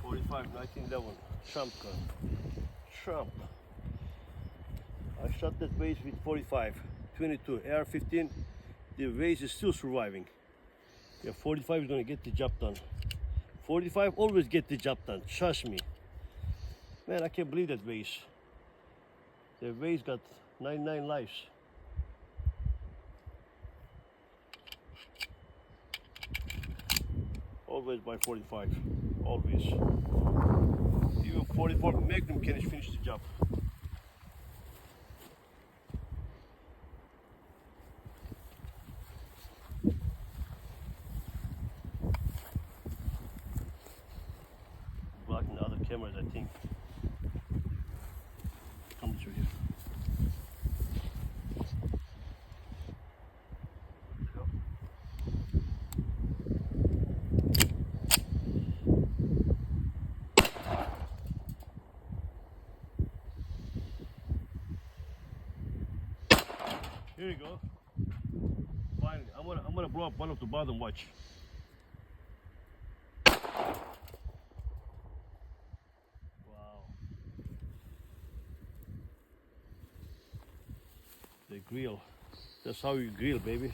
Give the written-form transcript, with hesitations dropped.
45, 1911, Trump gun. Trump. I shot that vase with 45, 22, AR-15. The vase is still surviving. Yeah, 45 is gonna get the job done. 45 always get the job done, trust me. Man, I can't believe that vase. The vase got 99 lives. Always by 45, always. Even 44 Magnum can finish the job. Blocking the other cameras, I think. Come through here. Here you go. Finally, I'm gonna blow up one of the bottom. Watch. Wow. The grill. That's how you grill, baby.